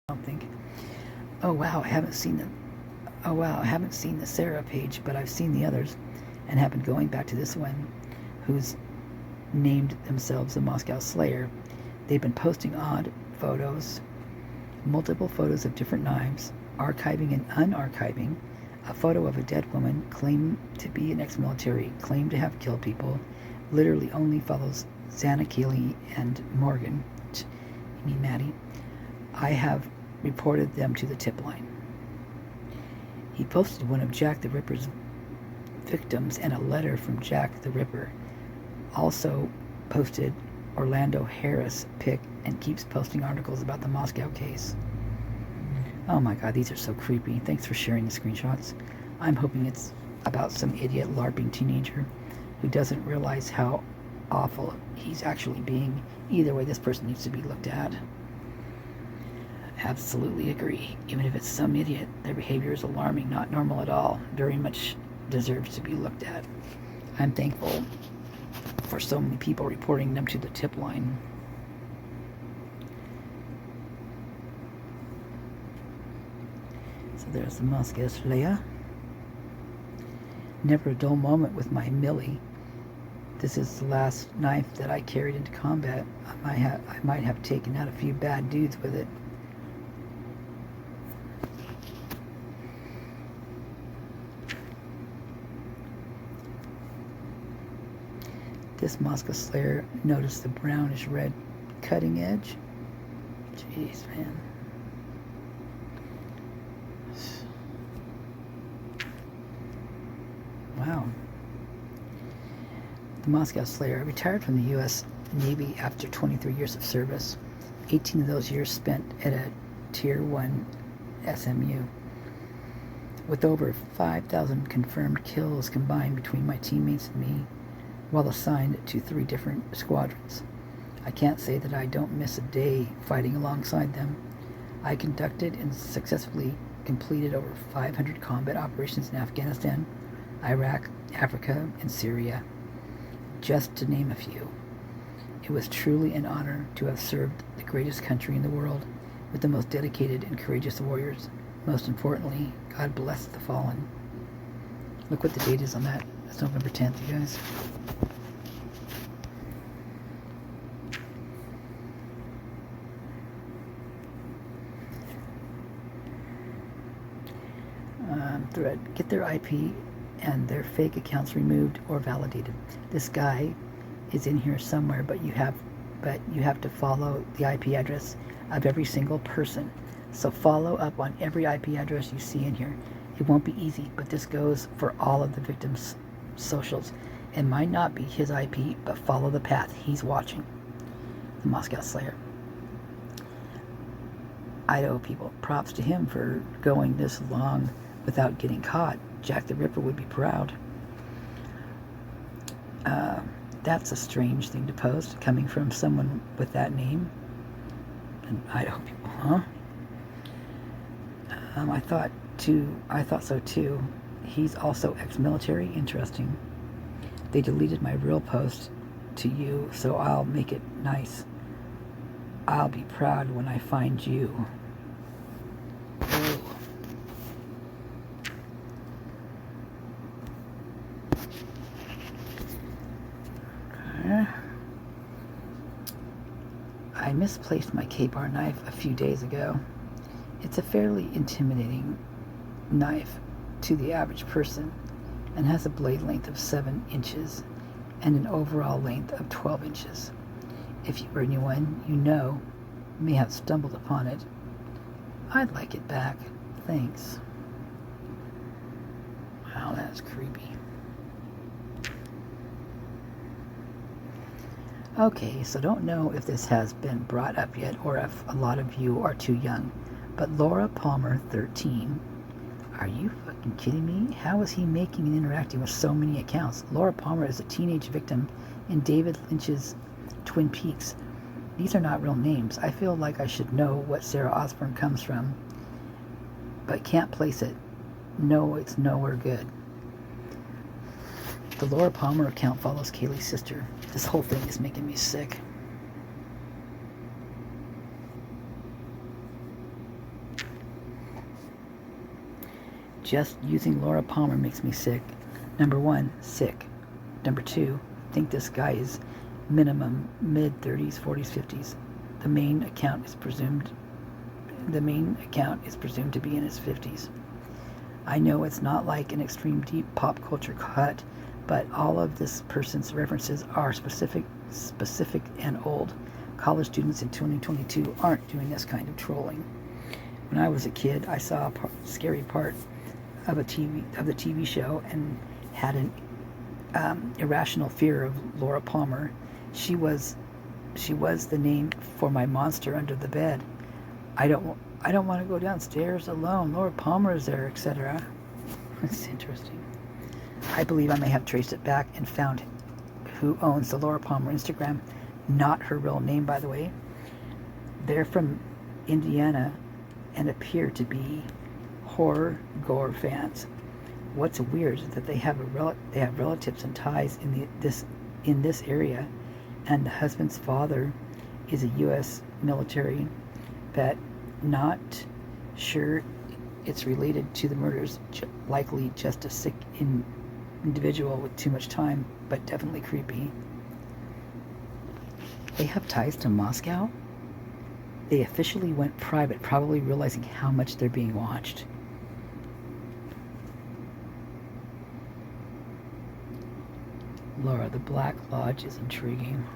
don't think. Oh wow, I haven't seen the. Oh wow, I haven't seen the Sarah page, but I've seen the others, and have been going back to this one, who's named themselves the Moscow Slayer. They've been posting odd photos, multiple photos of different knives, archiving and unarchiving, a photo of a dead woman claimed to be an ex-military, claimed to have killed people, literally only follows Xana Keeley and Morgan. You mean Maddie? I have reported them to the tip line. He posted one of Jack the Ripper's victims and a letter from Jack the Ripper. Also posted Orlando Harris pic and keeps posting articles about the Moscow case. Oh my god, these are so creepy. Thanks for sharing the screenshots. I'm hoping it's about some idiot LARPing teenager who doesn't realize how awful he's actually being. Either way, this person needs to be looked at. Absolutely agree. Even if it's some idiot, their behavior is alarming, not normal at all. Very much deserves to be looked at. I'm thankful for so many people reporting them to the tip line. So there's the Moscow Slayer. Never a dull moment with my Millie. This is the last knife that I carried into combat. I might have taken out a few bad dudes with it. This Moscow Slayer noticed the brownish red cutting edge. Jeez, man. Wow. The Moscow Slayer retired from the U.S. Navy after 23 years of service. 18 of those years spent at a Tier 1 SMU. With over 5,000 confirmed kills combined between my teammates and me, while assigned to 3 different squadrons. I can't say that I don't miss a day fighting alongside them. I conducted and successfully completed over 500 combat operations in Afghanistan, Iraq, Africa, and Syria, just to name a few. It was truly an honor to have served the greatest country in the world with the most dedicated and courageous warriors. Most importantly, God bless the fallen. Look what the date is on that. That's November 10th, you guys. Thread. Get their IP and their fake accounts removed or validated. This guy is in here somewhere, but you have to follow the IP address of every single person. So follow up on every IP address you see in here. It won't be easy, but this goes for all of the victims' socials. It might not be his IP, but follow the path. He's watching. The Moscow Slayer. Idaho people, props to him for going this long without getting caught. Jack the Ripper would be proud. That's a strange thing to post, coming from someone with that name. And Idaho people, huh? I thought so too. He's also ex-military. Interesting. They deleted my real post to you, so I'll make it nice. I'll be proud when I find you. Ooh. Okay. I misplaced my K-bar knife a few days ago. It's a fairly intimidating knife to the average person and has a blade length of 7 inches and an overall length of 12 inches. If you or anyone you know may have stumbled upon it, I'd like it back. Thanks. Wow, that's creepy. Okay, so don't know if this has been brought up yet or if a lot of you are too young, but Laura Palmer, 13. Are you fucking kidding me? How is he making and interacting with so many accounts? Laura Palmer is a teenage victim in David Lynch's Twin Peaks. These are not real names. I feel like I should know what Sarah Osbourne comes from, but can't place it. No, it's nowhere good. The Laura Palmer account follows Kaylee's sister. This whole thing is making me sick. Just using Laura Palmer makes me sick. Number one, sick. Number two, think this guy is minimum mid-30s, 40s, 50s. The main account is presumed to be in his 50s. I know it's not like an extreme deep pop culture cut, but all of this person's references are specific and old. College students in 2022 aren't doing this kind of trolling. When I was a kid, I saw a scary part of the TV show and had an irrational fear of Laura Palmer. She was the name for my monster under the bed. I don't want to go downstairs alone. Laura Palmer is there, etc. That's interesting. I believe I may have traced it back and found who owns the Laura Palmer Instagram. Not her real name, by the way. They're from Indiana and appear to be horror gore fans. What's weird is that they have relatives and ties in this area, and the husband's father is a U.S. military vet. Not sure it's related to the murders, likely just a sick individual with too much time, but definitely creepy. They have ties to Moscow? They officially went private, probably realizing how much they're being watched. Laura, the Black Lodge is intriguing.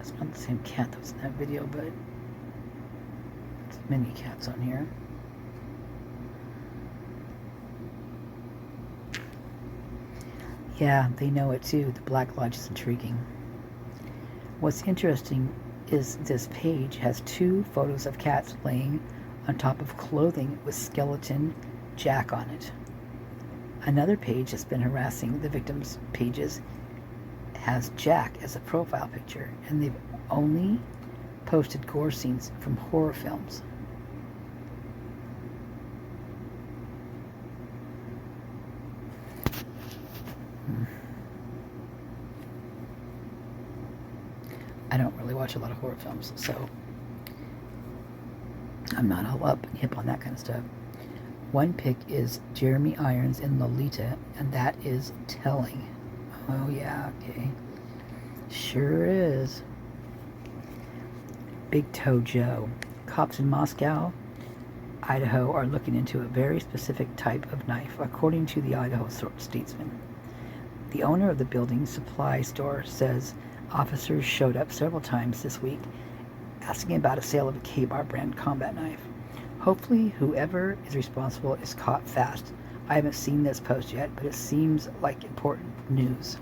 It's not the same cat that was in that video, but there's many cats on here. Yeah, they know it too. The Black Lodge is intriguing. What's interesting is this page has 2 photos of cats laying on top of clothing with skeleton Jack on it. Another page that's been harassing the victims' pages has Jack as a profile picture, and they've only posted gore scenes from horror films. I don't really watch a lot of horror films, so I'm not all up and hip on that kind of stuff. One pic is Jeremy Irons in Lolita, and that is telling. Oh yeah, okay. Sure is. Big Toe Joe. Cops in Moscow, Idaho are looking into a very specific type of knife, according to the Idaho Statesman. The owner of the building supply store says officers showed up several times this week asking about a sale of a K-Bar brand combat knife. Hopefully whoever is responsible is caught fast. I haven't seen this post yet, but it seems like important news.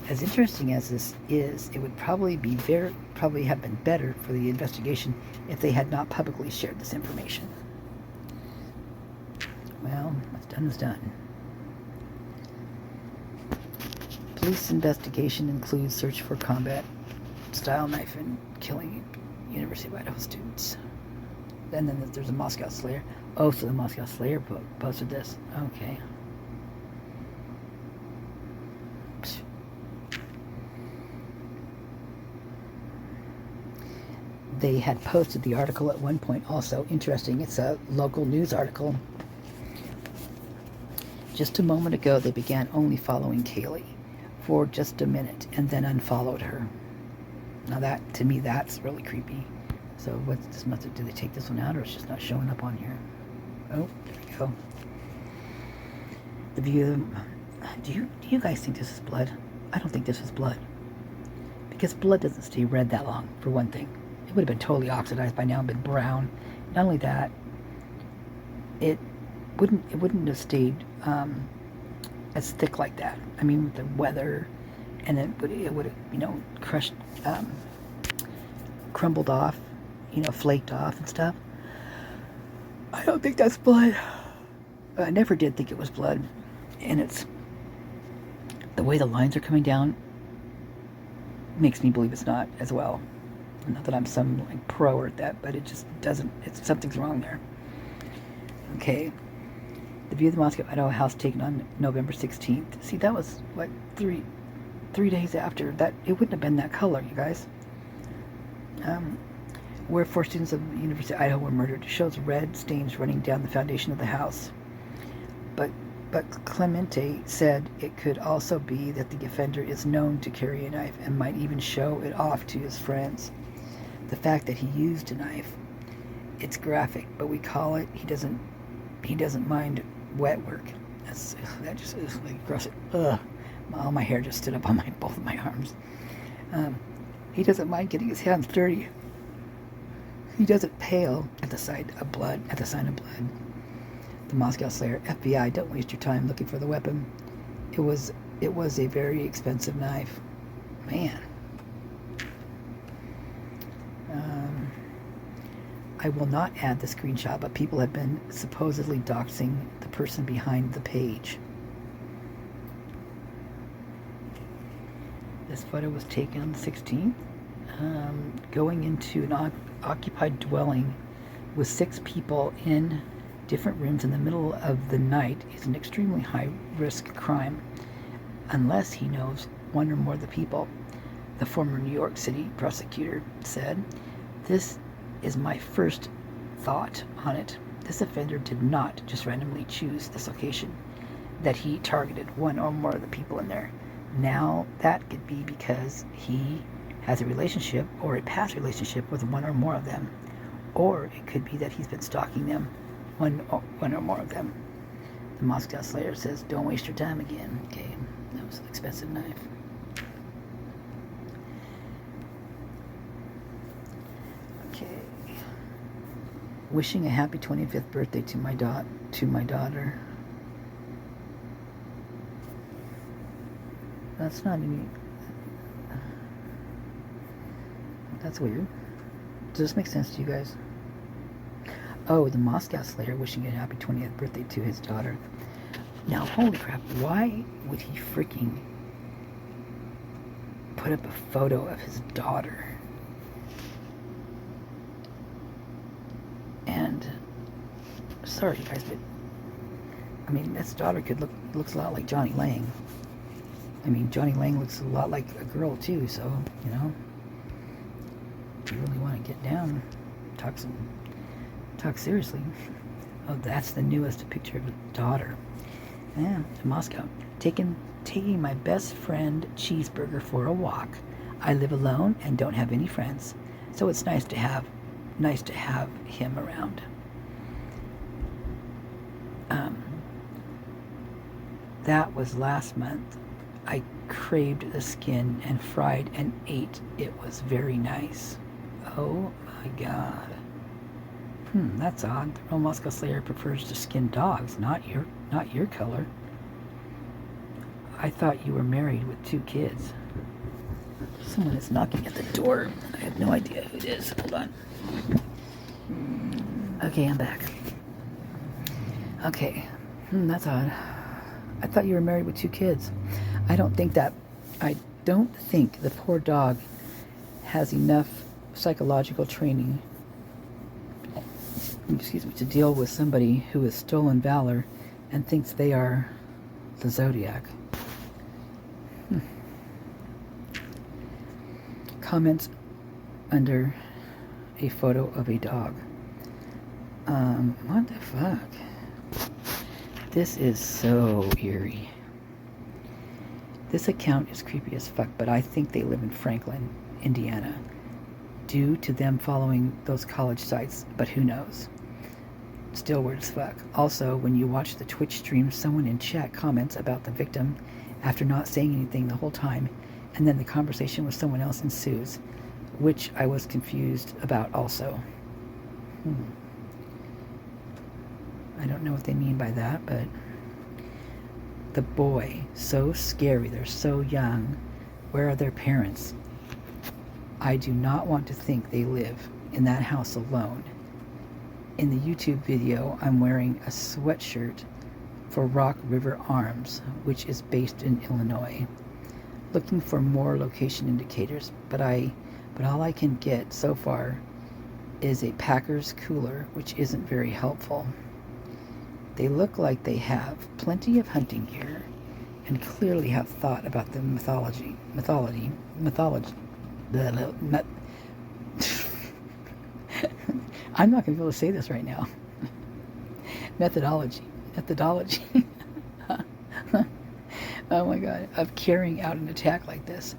As interesting as this is, it would probably have been better for the investigation if they had not publicly shared this information. Well, what's done is done. Police investigation includes search for combat style knife and killing University of Idaho students. And then there's a Moscow Slayer. Oh, so the Moscow Slayer posted this. Okay. They had posted the article at one point also. Interesting. It's a local news article. Just a moment ago, they began only following Kaylee for just a minute and then unfollowed her. Now that, to me, that's really creepy. So what's this method? Did they take this one out, or it's just not showing up on here? Oh, there we go. The view. Do you guys think this is blood? I don't think this is blood. Because blood doesn't stay red that long, for one thing. It would have been totally oxidized by now and been brown. Not only that, it wouldn't have stayed as thick like that. I mean, with the weather, and it would have, crushed, crumbled off, flaked off and stuff. I don't think that's blood. I never did think it was blood. And it's the way the lines are coming down makes me believe it's not as well. Not that I'm some pro at that, but it just doesn't. Something's wrong there. Okay. The view of the Moscow, Idaho house taken on November 16th. See, that was, 3 3 days after that. It wouldn't have been that color, you guys. Where 4 students of the University of Idaho were murdered. It shows red stains running down the foundation of the house. But Clemente said it could also be that the offender is known to carry a knife and might even show it off to his friends. The fact that he used a knife, it's graphic, but we call it, he doesn't mind wet work. That just is like gross. All my hair just stood up on both of my arms. He doesn't mind getting his hands dirty. He doesn't pale at the sight of blood. The Moscow Slayer, FBI, don't waste your time looking for the weapon. It was a very expensive knife. Man. I will not add the screenshot, but people have been supposedly doxing the person behind the page. This photo was taken on the 16th. Going into an occupied dwelling with 6 people in different rooms in the middle of the night is an extremely high-risk crime, unless he knows one or more of the people, the former New York City prosecutor said. This is my first thought on it. This offender did not just randomly choose this location, that he targeted one or more of the people in there. Now, that could be because he has a relationship or a past relationship with one or more of them. Or it could be that he's been stalking them, one or more of them. The Moscow Slayer says, don't waste your time again. Okay, that was an expensive knife. Okay. Wishing a happy 25th birthday to my daughter. That's not any... That's weird. Does this make sense to you guys? Oh, the Moscow Slayer wishing a happy 20th birthday to his daughter. Now, holy crap, why would he freaking put up a photo of his daughter? And, sorry guys, but, I mean, this daughter looks a lot like Johnny Lang. I mean, Johnny Lang looks a lot like a girl too, so, you know, if you really want to get down, talk seriously. Oh, that's the newest picture of a daughter. Yeah, in Moscow. Taking my best friend Cheeseburger for a walk. I live alone and don't have any friends, so it's nice to have him around. That was last month. I craved the skin and fried and ate. It was very nice. Oh my god. That's odd. The real Moscow Slayer prefers to skin dogs, not your color. I thought you were married with 2 kids. Someone is knocking at the door. I have no idea who it is. Hold on. Okay, I'm back. Okay. That's odd. I thought you were married with 2 kids. I don't think the poor dog has enough psychological training, to deal with somebody who has stolen valor and thinks they are the Zodiac. Comments under a photo of a dog. What the fuck? This is so eerie. This account is creepy as fuck, but I think they live in Franklin, Indiana, due to them following those college sites, but who knows? Still weird as fuck. Also, when you watch the Twitch stream, someone in chat comments about the victim after not saying anything the whole time, and then the conversation with someone else ensues, which I was confused about also. I don't know what they mean by that, but the boy, so scary, they're so young. Where are their parents? I do not want to think they live in that house alone. In the YouTube video, I'm wearing a sweatshirt for Rock River Arms, which is based in Illinois. Looking for more location indicators, but all I can get so far is a Packers cooler, which isn't very helpful. They look like they have plenty of hunting gear and clearly have thought about the mythology. I'm not going to be able to say this right now. Methodology. Oh my God, of carrying out an attack like this.